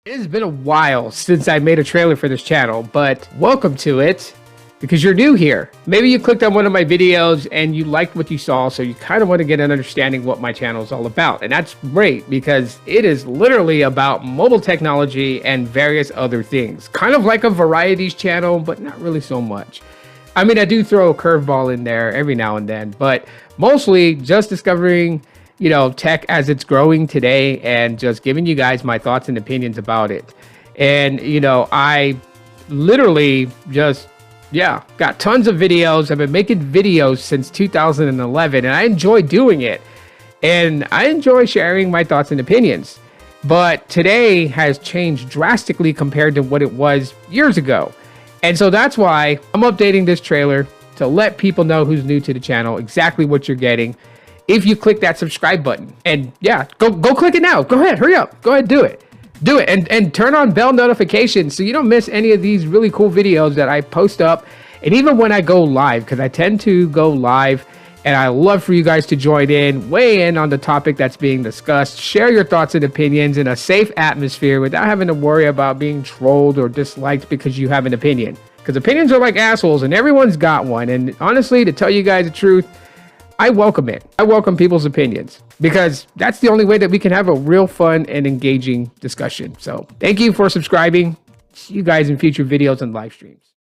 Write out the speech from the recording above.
It has been a while since I made a trailer for this channel, but welcome to it because you're new here. Maybe you clicked on one of my videos and you liked what you saw, so you kind of want to get an understanding what my channel is all about. And that's great because it is literally about mobile technology and various other things. Kind of like a varieties channel, but not really so much. I mean, I do throw a curveball in there every now and then, but mostly just discovering tech as it's growing today and just giving you guys my thoughts and opinions about it. And, I literally just, got tons of videos. I've been making videos since 2011 and I enjoy doing it. And I enjoy sharing my thoughts and opinions. But today has changed drastically compared to what it was years ago. And so that's why I'm updating this trailer to let people know who's new to the channel, exactly what you're getting. If you click that subscribe button, and go click it now. Go ahead, hurry up. Go ahead, do it. Do it and turn on bell notifications so you don't miss any of these really cool videos that I post up. And even when I go live, because I tend to go live and I love for you guys to join in, weigh in on the topic that's being discussed, share your thoughts and opinions in a safe atmosphere without having to worry about being trolled or disliked because you have an opinion. Because opinions are like assholes and everyone's got one. And honestly, to tell you guys the truth, I welcome it. I welcome people's opinions because that's the only way that we can have a real fun and engaging discussion. So thank you for subscribing. See you guys in future videos and live streams.